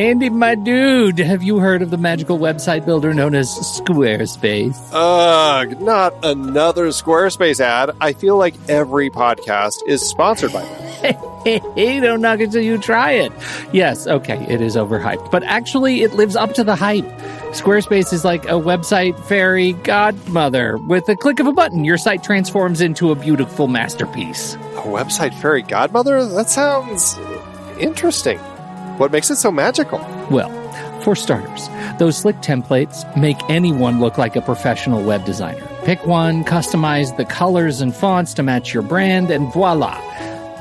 Andy, my dude, have you heard of the magical website builder known as Squarespace? Ugh, not another Squarespace ad. I feel like every podcast is sponsored by them. Hey, don't knock it till you try it. Yes, okay, it is overhyped, but actually it lives up to the hype. Squarespace is like a website fairy godmother. With a click of a button, your site transforms into a beautiful masterpiece. A website fairy godmother? That sounds interesting. What makes it so magical? Well, for starters, those slick templates make anyone look like a professional web designer. Pick one, customize the colors and fonts to match your brand, and voila.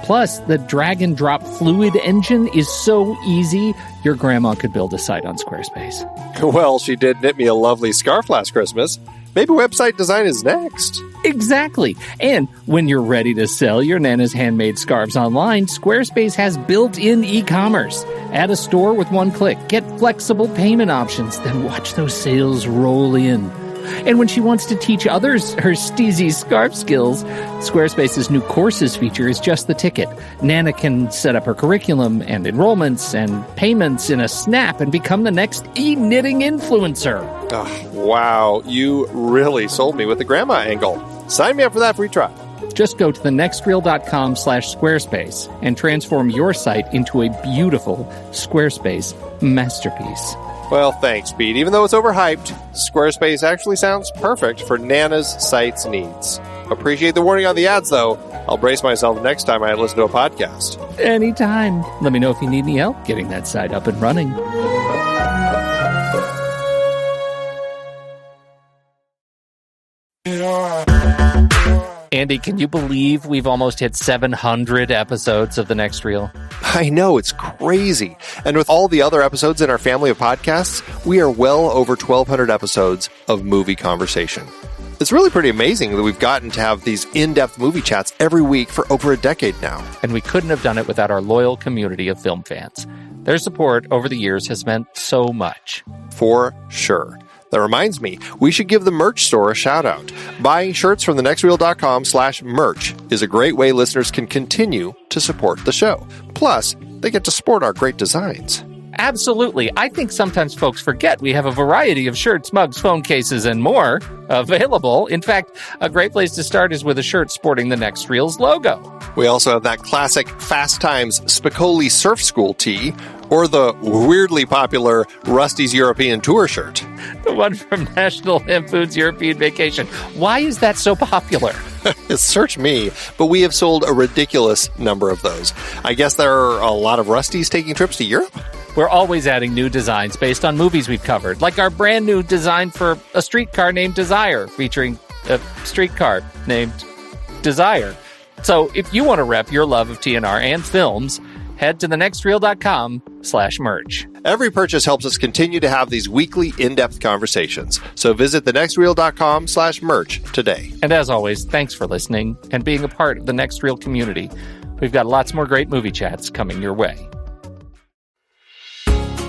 Plus, the drag-and-drop fluid engine is so easy, your grandma could build a site on Squarespace. Well, she did knit me a lovely scarf last Christmas. Maybe website design is next. Exactly. And when you're ready to sell your Nana's handmade scarves online, Squarespace has built-in e-commerce. Add a store with one click. Get flexible payment options. Then watch those sales roll in. And when she wants to teach others her steezy scarf skills, Squarespace's new courses feature is just the ticket. Nana can set up her curriculum and enrollments and payments in a snap and become the next e-knitting influencer. Oh, wow, you really sold me with the grandma angle. Sign me up for that free trial. Just go to thenextreel.com/Squarespace and transform your site into a beautiful Squarespace masterpiece. Well, thanks, Pete. Even though it's overhyped, Squarespace actually sounds perfect for Nana's site's needs. Appreciate the warning on the ads, though. I'll brace myself next time I listen to a podcast. Anytime. Let me know if you need any help getting that site up and running. Andy, can you believe we've almost hit 700 episodes of The Next Reel? I know, it's crazy. And with all the other episodes in our family of podcasts, we are well over 1,200 episodes of movie conversation. It's really pretty amazing that we've gotten to have these in-depth movie chats every week for over a decade now. And we couldn't have done it without our loyal community of film fans. Their support over the years has meant so much. For sure. That reminds me, we should give the merch store a shout out. Buying shirts from thenextreel.com/merch is a great way listeners can continue to support the show. Plus, they get to sport our great designs. Absolutely. I think sometimes folks forget we have a variety of shirts, mugs, phone cases, and more available. In fact, a great place to start is with a shirt sporting the Next Reel's logo. We also have that classic Fast Times Spicoli Surf School tee, or the weirdly popular Rusty's European Tour shirt. The one from National Lampoon's European Vacation. Why is that so popular? Search me, but we have sold a ridiculous number of those. I guess there are a lot of Rustys taking trips to Europe? We're always adding new designs based on movies we've covered, like our brand new design for a streetcar named Desire, featuring a streetcar named Desire. So if you want to rep your love of TNR and films, head to thenextreel.com/merch. Every purchase helps us continue to have these weekly in-depth conversations. So visit thenextreel.com/merch today. And as always, thanks for listening and being a part of the Next Reel community. We've got lots more great movie chats coming your way.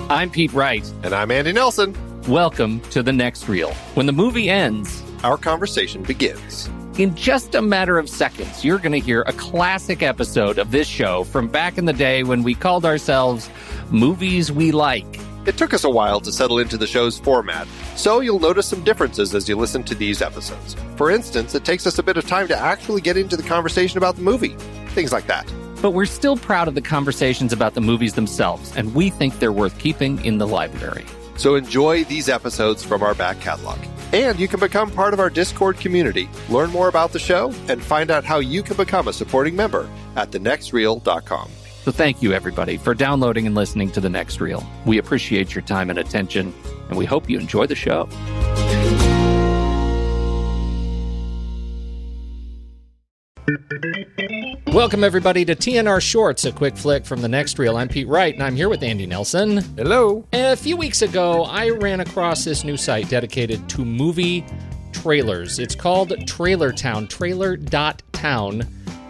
I'm Pete Wright. And I'm Andy Nelson. Welcome to The Next Reel. When the movie ends, our conversation begins. In just a matter of seconds, you're going to hear a classic episode of this show from back in the day when we called ourselves Movies We Like. It took us a while to settle into the show's format, so you'll notice some differences as you listen to these episodes. For instance, it takes us a bit of time to actually get into the conversation about the movie. Things like that. But we're still proud of the conversations about the movies themselves, and we think they're worth keeping in the library. So enjoy these episodes from our back catalog. And you can become part of our Discord community, learn more about the show, and find out how you can become a supporting member at thenextreel.com. So thank you, everybody, for downloading and listening to The Next Reel. We appreciate your time and attention, and we hope you enjoy the show. Welcome, everybody, to TNR Shorts, a quick flick from The Next Reel. I'm Pete Wright, and I'm here with Andy Nelson. Hello. A few weeks ago, I ran across this new site dedicated to movie trailers. It's called Trailer.Town, Trailer.Town,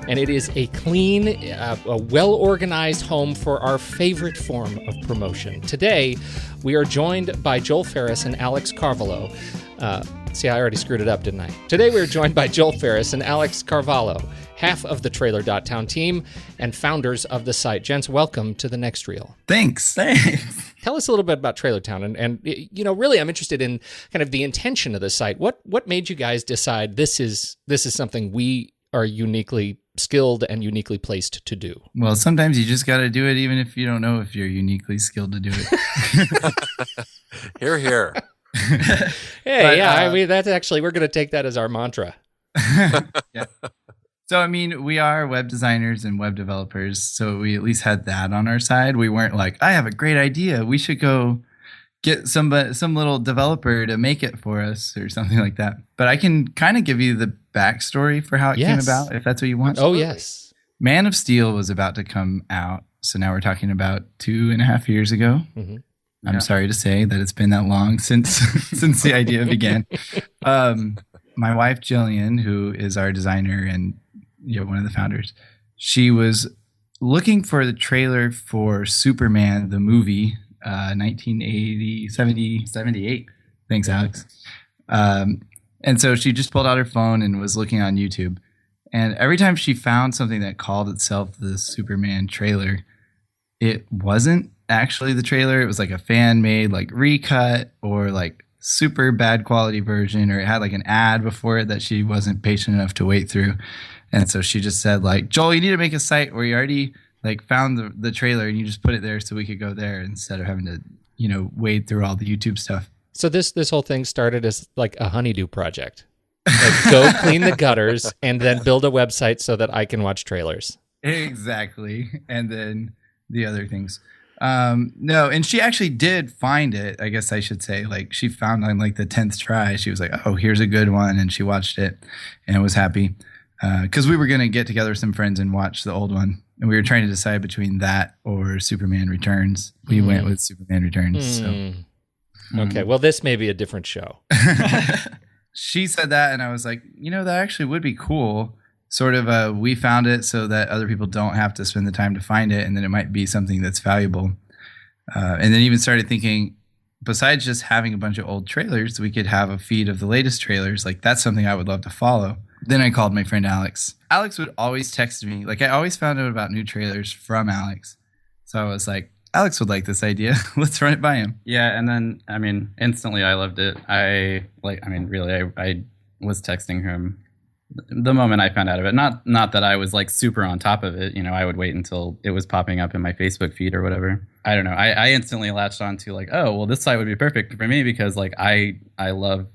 and it is a clean, a well-organized home for our favorite form of promotion. Today, we are joined by Joel Farris and Alex Carvalho. See, I already screwed it up, didn't I? Today, we are joined by Joel Farris and Alex Carvalho, half of the Trailer.Town team and founders of the site. Gents, welcome to The Next Reel. Thanks. tell us a little bit about Trailer.Town, and really, I'm interested in kind of the intention of the site. What made you guys decide this is something we are uniquely skilled and uniquely placed to do? Well, sometimes you just got to do it, even if you don't know if you're uniquely skilled to do it. Hear, hear. I mean, that's actually, we're going to take that as our mantra. Yeah. So, I mean, we are web designers and web developers, so we at least had that on our side. We weren't like, I have a great idea. We should go get some little developer to make it for us or something like that. But I can kind of give you the backstory for how it came about, if that's what you want. Oh, yes. Man of Steel was about to come out. So now we're talking about 2.5 years ago. Mm-hmm. I'm sorry to say that it's been that long since since the idea began. My wife, Jillian, who is our designer and one of the founders, she was looking for the trailer for Superman, the movie, 78. Thanks, Alex. And so she just pulled out her phone and was looking on YouTube. And every time she found something that called itself the Superman trailer, it wasn't actually the trailer. It was like a fan-made like recut or like super bad quality version, or it had like an ad before it that she wasn't patient enough to wait through. And so she just said like, Joel, you need to make a site where you already like found the trailer and you just put it there so we could go there instead of having to, wade through all the YouTube stuff. So this whole thing started as like a honeydew project. Like go clean the gutters and then build a website so that I can watch trailers. Exactly. And then the other things. No, and she actually did find it, I guess I should say. Like she found on like the 10th try, she was like, oh, here's a good one. And she watched it and was happy. Because we were going to get together with some friends and watch the old one. And we were trying to decide between that or Superman Returns. We went with Superman Returns. So. Okay, well, this may be a different show. She said that, and I was like, that actually would be cool. Sort of, we found it so that other people don't have to spend the time to find it, and then it might be something that's valuable. And then even started thinking, besides just having a bunch of old trailers, we could have a feed of the latest trailers. Like, that's something I would love to follow. Then I called my friend Alex. Alex would always text me. Like, I always found out about new trailers from Alex. So I was like, Alex would like this idea. Let's run it by him. Yeah, and then, instantly I loved it. I was texting him the moment I found out of it. Not that I was, like, super on top of it. I would wait until it was popping up in my Facebook feed or whatever. I don't know. I instantly latched on to, like, oh, well, this site would be perfect for me because, like, I love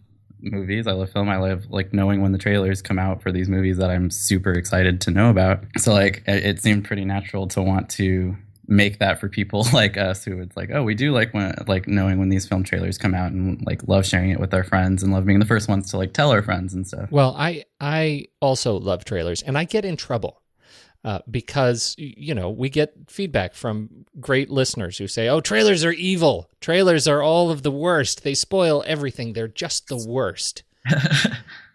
movies. I love film. I love like knowing when the trailers come out for these movies that I'm super excited to know about. So like it seemed pretty natural to want to make that for people like us who it's like, oh, we do like when like knowing when these film trailers come out and like love sharing it with our friends and love being the first ones to like tell our friends and stuff. Well, I also love trailers, and I get in trouble because we get feedback from great listeners who say, oh, trailers are evil. Trailers are all of the worst. They spoil everything. They're just the worst.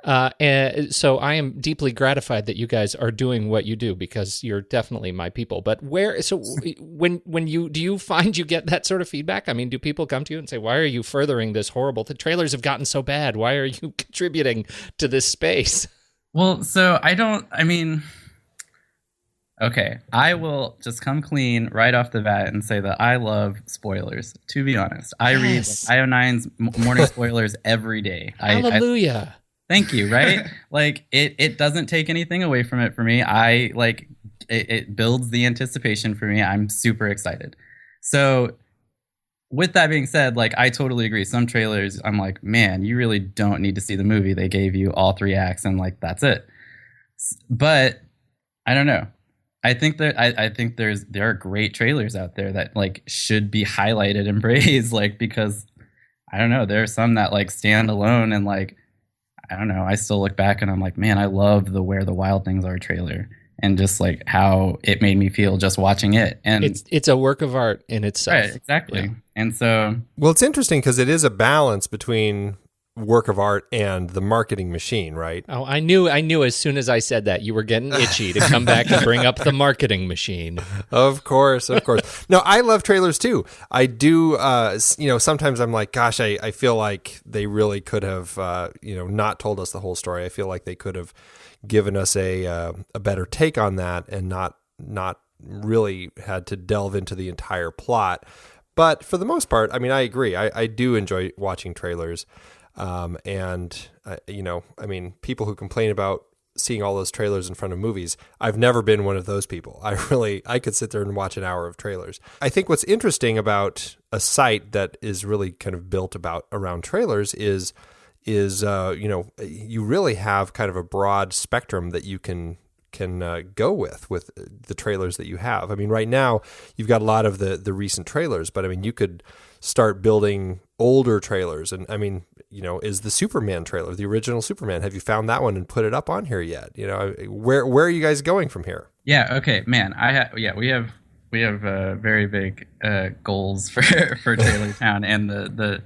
And so I am deeply gratified that you guys are doing what you do because you're definitely my people. But when do you find you get that sort of feedback? I mean, do people come to you and say, why are you furthering this horrible? The trailers have gotten so bad. Why are you contributing to this space? Well, so okay, I will just come clean right off the bat and say that I love spoilers, to be honest. I read IO9's morning spoilers every day. Hallelujah. Thank you, right? Like, it doesn't take anything away from it for me. It builds the anticipation for me. I'm super excited. So, with that being said, like, I totally agree. Some trailers, I'm like, man, you really don't need to see the movie. They gave you all 3 acts and, like, that's it. But, I don't know. I think there are great trailers out there that like should be highlighted and praised, like, because I don't know, there are some that like stand alone and like I don't know, I still look back and I'm like, man, I love the Where the Wild Things Are trailer and just like how it made me feel just watching it. And it's a work of art in itself. Right, exactly. Yeah. And so it's interesting because it is a balance between work of art and the marketing machine, right? Oh, I knew as soon as I said that you were getting itchy to come back and bring up the marketing machine. Of course. No, I love trailers too. I do, sometimes I'm like, gosh, I feel like they really could have, not told us the whole story. I feel like they could have given us a better take on that and not really had to delve into the entire plot. But for the most part, I mean, I agree. I do enjoy watching trailers. People who complain about seeing all those trailers in front of movies, I've never been one of those people. I could sit there and watch an hour of trailers. I think what's interesting about a site that is really kind of built around trailers is you really have kind of a broad spectrum that you can go with the trailers that you have. I mean, right now you've got a lot of the recent trailers, but I mean, you could start building older trailers. And I mean, is the Superman trailer, the original Superman, have you found that one and put it up on here yet? Where are you guys going from here? Yeah. Okay, man. We have very big goals for Trailer.Town and the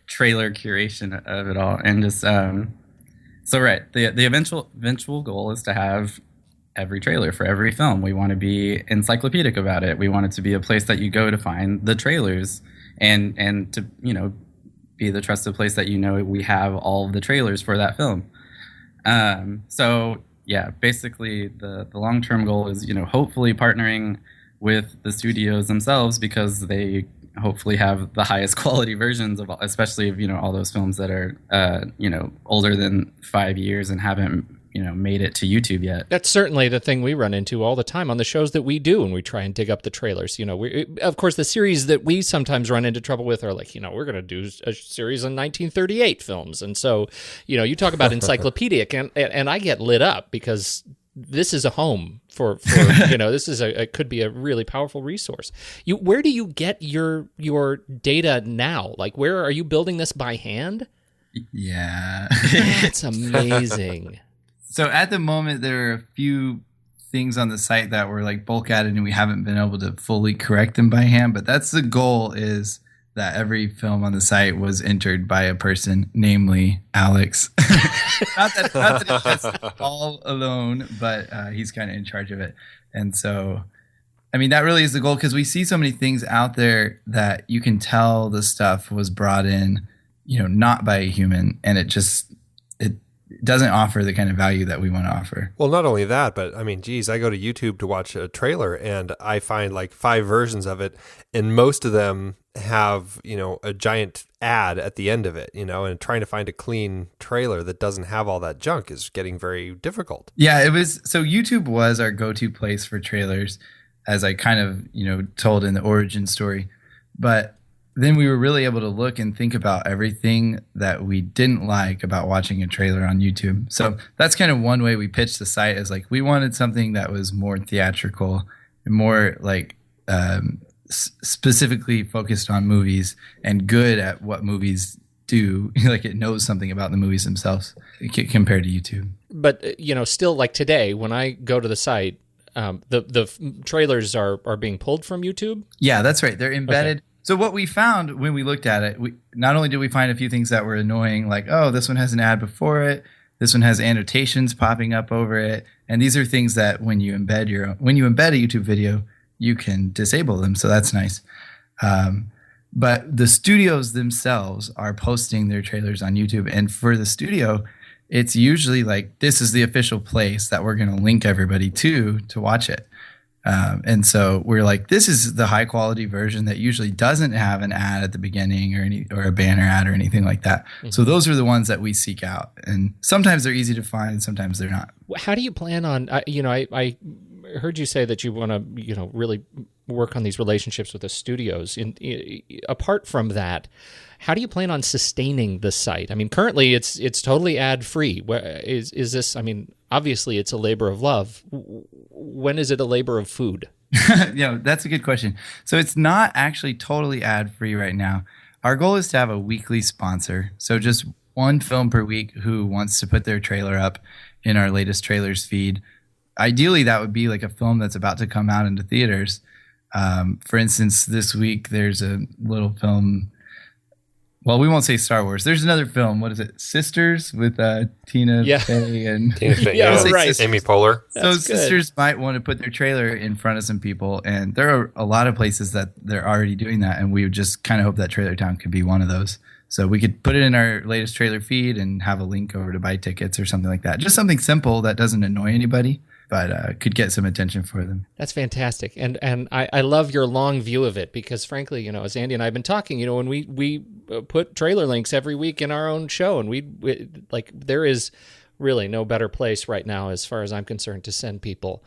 trailer curation of it all. And just the eventual goal is to have every trailer for every film. We want to be encyclopedic about it. We want it to be a place that you go to find the trailers and to be the trusted place that we have all of the trailers for that film. So yeah, basically the long-term goal is hopefully partnering with the studios themselves, because they hopefully have the highest quality versions of, especially of all those films that are older than 5 years and haven't made it to YouTube yet. That's certainly the thing we run into all the time on the shows that we do when we try and dig up the trailers. Of course, the series that we sometimes run into trouble with are like, we're going to do a series on 1938 films. And so, you talk about encyclopedic and I get lit up because this is a home for this is could be a really powerful resource. Where do you get your data now? Like, where are you building this by hand? Yeah. That's amazing. So at the moment, there are a few things on the site that were like bulk added and we haven't been able to fully correct them by hand. But that's the goal, is that every film on the site was entered by a person, namely Alex. not that it's all alone, but he's kind of in charge of it. And so, I mean, that really is the goal, because we see so many things out there that you can tell the stuff was brought in, not by a human, and it doesn't offer the kind of value that we want to offer. Well, not only that, but I mean, geez, I go to YouTube to watch a trailer and I find like 5 versions of it, and most of them have, a giant ad at the end of it, and trying to find a clean trailer that doesn't have all that junk is getting very difficult. Yeah, so YouTube was our go-to place for trailers, as I kind of, told in the origin story. But then we were really able to look and think about everything that we didn't like about watching a trailer on YouTube. So that's kind of one way we pitched the site, is like, we wanted something that was more theatrical and more like specifically focused on movies and good at what movies do. Like, it knows something about the movies themselves compared to YouTube. But, still, like today, when I go to the site, the trailers are being pulled from YouTube? Yeah, that's right. They're embedded. Okay. So what we found when we looked at it, not only did we find a few things that were annoying, like, oh, this one has an ad before it, this one has annotations popping up over it, and these are things that when you embed a YouTube video, you can disable them. So that's nice. But the studios themselves are posting their trailers on YouTube, and for the studio, it's usually like, this is the official place that we're going to link everybody to watch it. And so we're like, this is the high quality version that usually doesn't have an ad at the beginning or a banner ad or anything like that. Mm-hmm. So those are the ones that we seek out, and sometimes they're easy to find, sometimes they're not. How do you plan on? I heard you say that you want to really work on these relationships with the studios. Apart from that, how do you plan on sustaining the site? I mean, currently it's totally ad free. Is this? I mean, obviously it's a labor of love. When is it a labor of food? That's a good question. So it's not actually totally ad free right now. Our goal is to have a weekly sponsor. So just one film per week who wants to put their trailer up in our latest trailers feed. Ideally, that would be like a film that's about to come out into theaters. For instance, this week there's a little film. Well, we won't say Star Wars. There's another film. What is it? Sisters with Tina Fey and Tina Fey, right. Amy Poehler. So Sisters might want to put their trailer in front of some people, and there are a lot of places that they're already doing that, and we would just kind of hope that Trailer.Town could be one of those. So we could put it in our latest trailer feed and have a link over to buy tickets or something like that. Just something simple that doesn't annoy anybody. but could get some attention for them. That's fantastic. And I love your long view of it because, frankly, as Andy and I have been talking, when we put trailer links every week in our own show, and we there is really no better place right now, as far as I'm concerned, to send people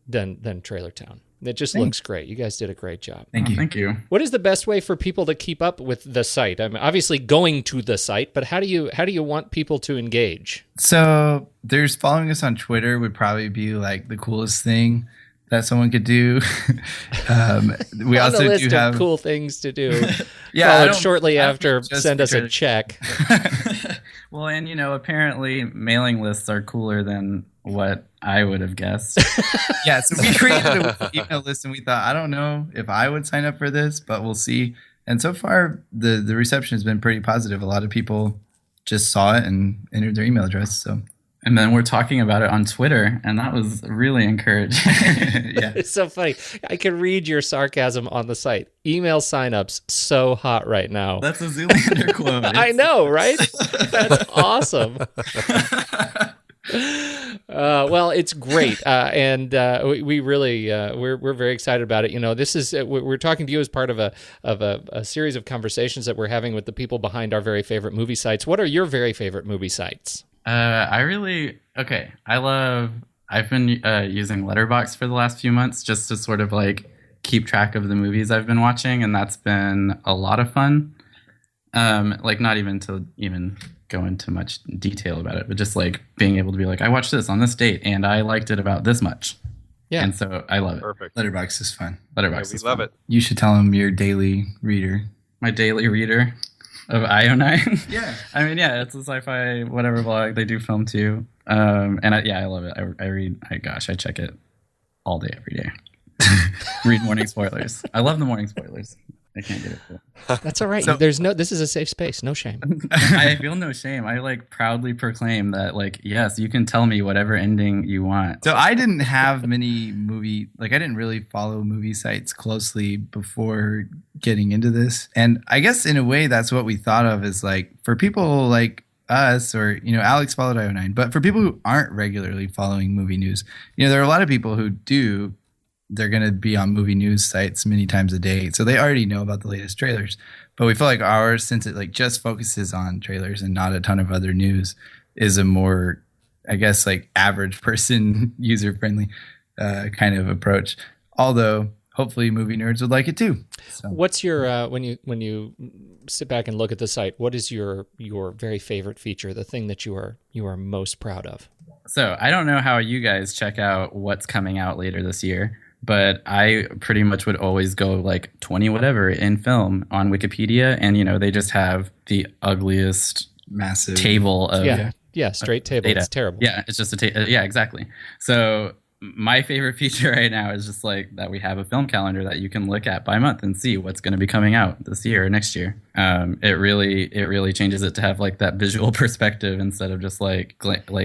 than Trailer.Town. It just looks great. You guys did a great job. Thank you. Thank you. What is the best way for people to keep up with the site? I mean, obviously going to the site, but how do you want people to engage? So there's following us on Twitter would probably be like the coolest thing that someone could do. We on also the list do have of cool things to do. Yeah, Followed shortly after, send us a check. Well, and apparently mailing lists are cooler than what I would have guessed. Yeah, so we created an email list and we thought, I don't know if I would sign up for this, but we'll see. And so far, the reception has been pretty positive. A lot of people just saw it and entered their email address. So, and then we're talking about it on Twitter, and that was really encouraging. yeah, It's so funny. I can read your sarcasm on the site. Email signups so hot right now. That's a Zoolander quote. I know, right? That's awesome. Well, it's great, and we really we're very excited about it. This is we're talking to you as part of a series of conversations that we're having with the people behind our very favorite movie sites. What are your very favorite movie sites? I've been using Letterboxd for the last few months just to sort of keep track of the movies I've been watching, and that's been a lot of fun. Not even to go into much detail about it, but just being able to be I watched this on this date and I liked it about this much. Yeah. And so I love it. Perfect. Letterboxd is fun. Letterboxd is love fun. it. You should tell them your daily reader. My daily reader of IO9. Yeah. I mean, yeah, it's a sci-fi whatever blog. They do film too. And I love it. I read, I check it all day, every day. Read morning spoilers. I love the morning spoilers. I can't get it. That's all right. So- this is a safe space. No shame. I feel no shame. I proudly proclaim that yes, you can tell me whatever ending you want. So I didn't have many I didn't really follow movie sites closely before getting into this. And I guess in a way that's what we thought of as for people like us or, Alex followed IO9, but for people who aren't regularly following movie news, there are a lot of people who do. They're going to be on movie news sites many times a day. So they already know about the latest trailers. But we feel like ours, since it just focuses on trailers and not a ton of other news, is a more, I guess, average person, user-friendly kind of approach. Although, hopefully movie nerds would like it too. So. What's your, when you sit back and look at the site, what is your very favorite feature, the thing that you are most proud of? So I don't know how you guys check out what's coming out later this year, but I pretty much would always go 20 whatever in film on Wikipedia, and they just have the ugliest Massive table of straight table. data. It's terrible. Yeah, it's just yeah, exactly. So my favorite feature right now is just that we have a film calendar that you can look at by month and see what's going to be coming out this year or next year. It really changes it to have that visual perspective instead of just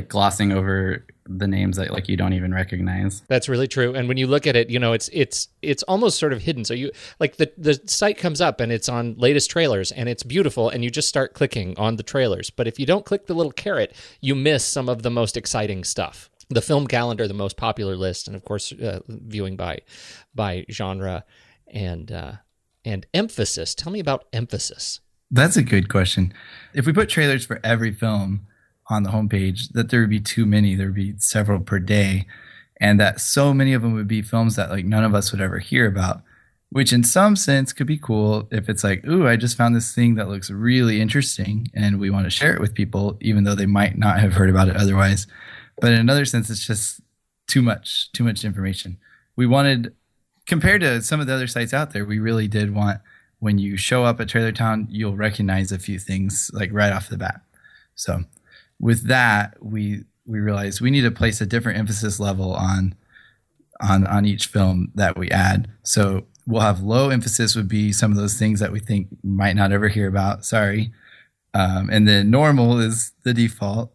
glossing over the names that you don't even recognize. That's really true. And when you look at it, it's almost sort of hidden. So you the site comes up and it's on latest trailers and it's beautiful and you just start clicking on the trailers. But if you don't click the little caret, you miss some of the most exciting stuff. The film calendar, the most popular list, and of course, viewing by genre and emphasis. Tell me about emphasis. That's a good question. If we put trailers for every film on the homepage, that there would be too many. There would be several per day, and that so many of them would be films that none of us would ever hear about, which in some sense could be cool if it's ooh, I just found this thing that looks really interesting and we want to share it with people, even though they might not have heard about it otherwise. But in another sense, it's just too much information. We wanted, compared to some of the other sites out there, we really did want, when you show up at Trailer.Town, you'll recognize a few things right off the bat. So with that, we realized we need to place a different emphasis level on each film that we add. So we'll have low emphasis would be some of those things that we think might not ever hear about. Sorry. And then normal is the default.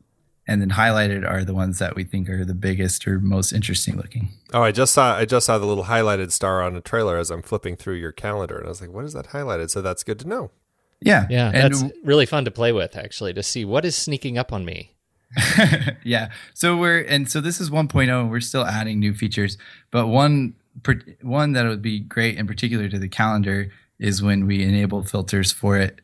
And then highlighted are the ones that we think are the biggest or most interesting looking. Oh, I just saw the little highlighted star on a trailer as I'm flipping through your calendar, and I was like, "What is that highlighted?" So that's good to know. Yeah, and that's really fun to play with, actually, to see what is sneaking up on me. Yeah. So this is 1.0 and we're still adding new features. But one that would be great in particular to the calendar is when we enable filters for it,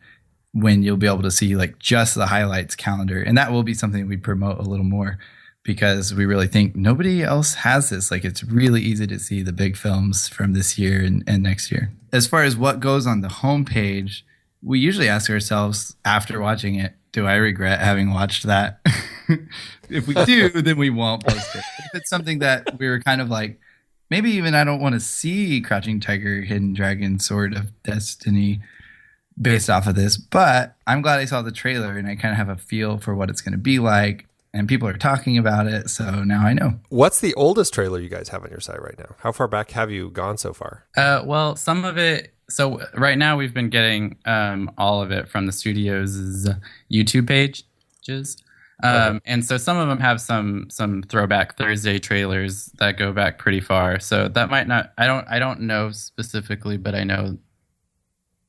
when you'll be able to see like just the highlights calendar. And that will be something we promote a little more because we really think nobody else has this. Like it's really easy to see the big films from this year and next year. As far as what goes on the homepage, we usually ask ourselves after watching it, do I regret having watched that? If we do, then we won't post it. If it's something that we were kind of like, maybe even I don't want to see Crouching Tiger, Hidden Dragon, Sword of Destiny based off of this, but I'm glad I saw the trailer and I kind of have a feel for what it's going to be like. And people are talking about it, so now I know. What's the oldest trailer you guys have on your site right now? How far back have you gone so far? Well, some of it. So right now we've been getting all of it from the studio's YouTube pages, and so some of them have some Throwback Thursday trailers that go back pretty far. So that might not. I don't know specifically, but I know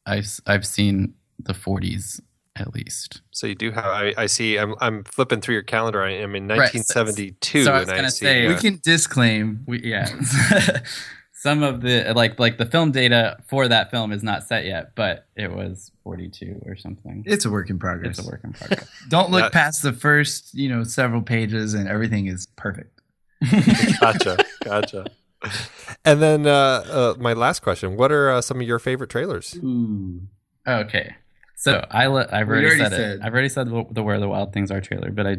I've seen the 40s. At least. So you do have. I see. I'm flipping through your calendar. I am in 1972. So I was going to say we can disclaim. Some of the like the film data for that film is not set yet, but it was 42 or something. It's a work in progress. It's a work in progress. Don't look past the first, several pages, and everything is perfect. Gotcha. And then my last question: what are some of your favorite trailers? Ooh. Okay. So I've already said it. I've already said the Where the Wild Things Are trailer, but I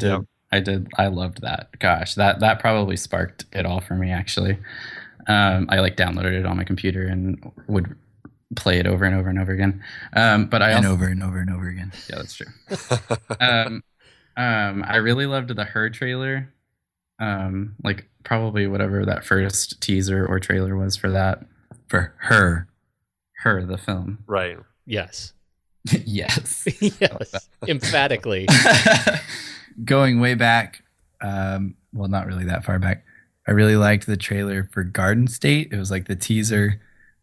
loved that. Gosh, that probably sparked it all for me. Actually, I downloaded it on my computer and would play it over and over and over again. But over and over again. Yeah, that's true. I really loved the Her trailer. Probably whatever that first teaser or trailer was for that. For Her the film. Right. Yes. Yes. Yes. Emphatically. Going way back, well, not really that far back, I really liked the trailer for Garden State. It was like the teaser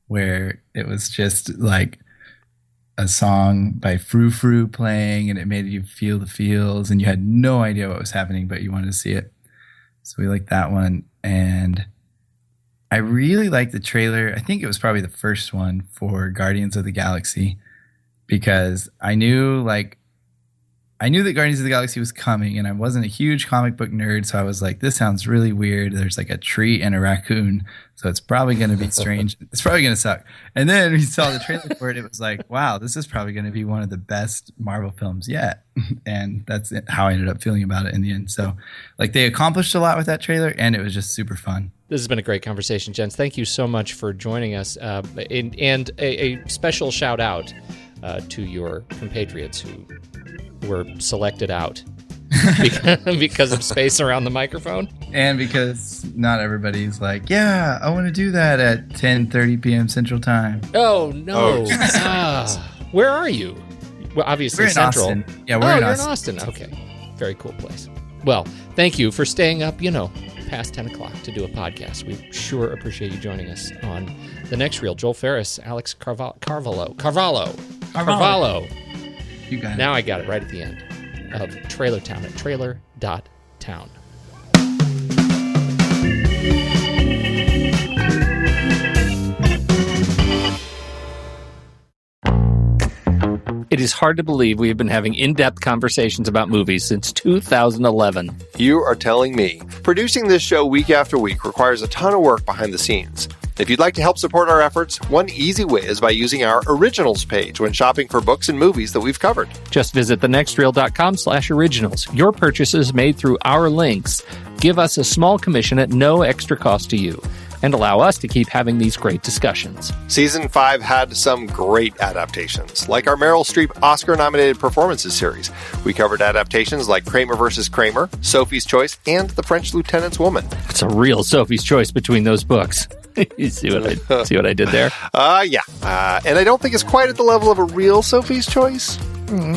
where it was just like a song by Frou Frou playing and it made you feel the feels and you had no idea what was happening, but you wanted to see it. So we liked that one. And I really liked the trailer. I think it was probably the first one for Guardians of the Galaxy. Because I knew that Guardians of the Galaxy was coming, and I wasn't a huge comic book nerd, so I was like, this sounds really weird. There's like a tree and a raccoon, so it's probably going to be strange. It's probably going to suck. And then we saw the trailer for it. It was like, wow, this is probably going to be one of the best Marvel films yet. And that's how I ended up feeling about it in the end. So they accomplished a lot with that trailer, and it was just super fun. This has been a great conversation, gents. Thank you so much for joining us. And a special shout out to your compatriots who were selected out because of space around the microphone. And because not everybody's like, yeah, I want to do that at 10:30 p.m. Central Time. Oh, no. Where are you? Well, obviously, we're in Central. Austin. Yeah, we're in Austin. Okay. Very cool place. Well, thank you for staying up, past 10 o'clock to do a podcast. We sure appreciate you joining us on The Next Reel. Joel Farris, Alex Carvalho. You got it. Now I got it right at the end of Trailer.Town at Trailer.Town. It is hard to believe we have been having in-depth conversations about movies since 2011. You are telling me. Producing this show week after week requires a ton of work behind the scenes. If you'd like to help support our efforts, one easy way is by using our Originals page when shopping for books and movies that we've covered. Just visit thenextreel.com/originals. Your purchases made through our links give us a small commission at no extra cost to you and allow us to keep having these great discussions. Season 5 had some great adaptations, like our Meryl Streep Oscar-nominated performances series. We covered adaptations like Kramer vs. Kramer, Sophie's Choice, and The French Lieutenant's Woman. It's a real Sophie's Choice between those books. You see what I did there? Yeah. And I don't think it's quite at the level of a real Sophie's Choice.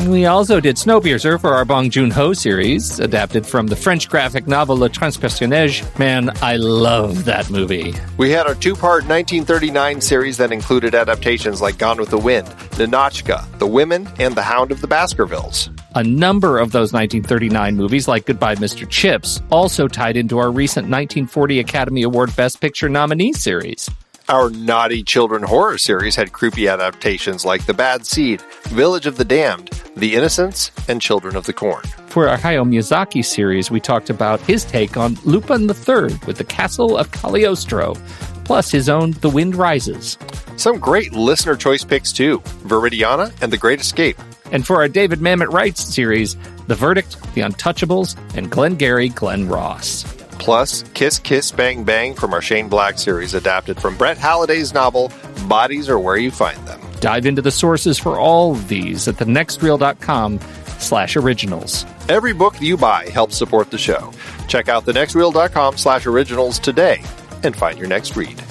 We also did Snowpiercer for our Bong Joon-ho series, adapted from the French graphic novel Le Transpersonnage. Man, I love that movie. We had our two-part 1939 series that included adaptations like Gone with the Wind, Ninotchka, The Women, and The Hound of the Baskervilles. A number of those 1939 movies, like Goodbye, Mr. Chips, also tied into our recent 1940 Academy Award Best Picture nominee series. Our naughty children horror series had creepy adaptations like The Bad Seed, Village of the Damned, The Innocents, and Children of the Corn. For our Hayao Miyazaki series, we talked about his take on Lupin III with The Castle of Cagliostro, plus his own The Wind Rises. Some great listener choice picks too, Viridiana and The Great Escape. And for our David Mamet Wright series, The Verdict, The Untouchables, and Glengarry Glen Ross. Plus, Kiss Kiss Bang Bang from our Shane Black series adapted from Brett Halliday's novel, Bodies Are Where You Find Them. Dive into the sources for all of these at thenextreel.com/originals. Every book you buy helps support the show. Check out thenextreel.com/originals today and find your next read.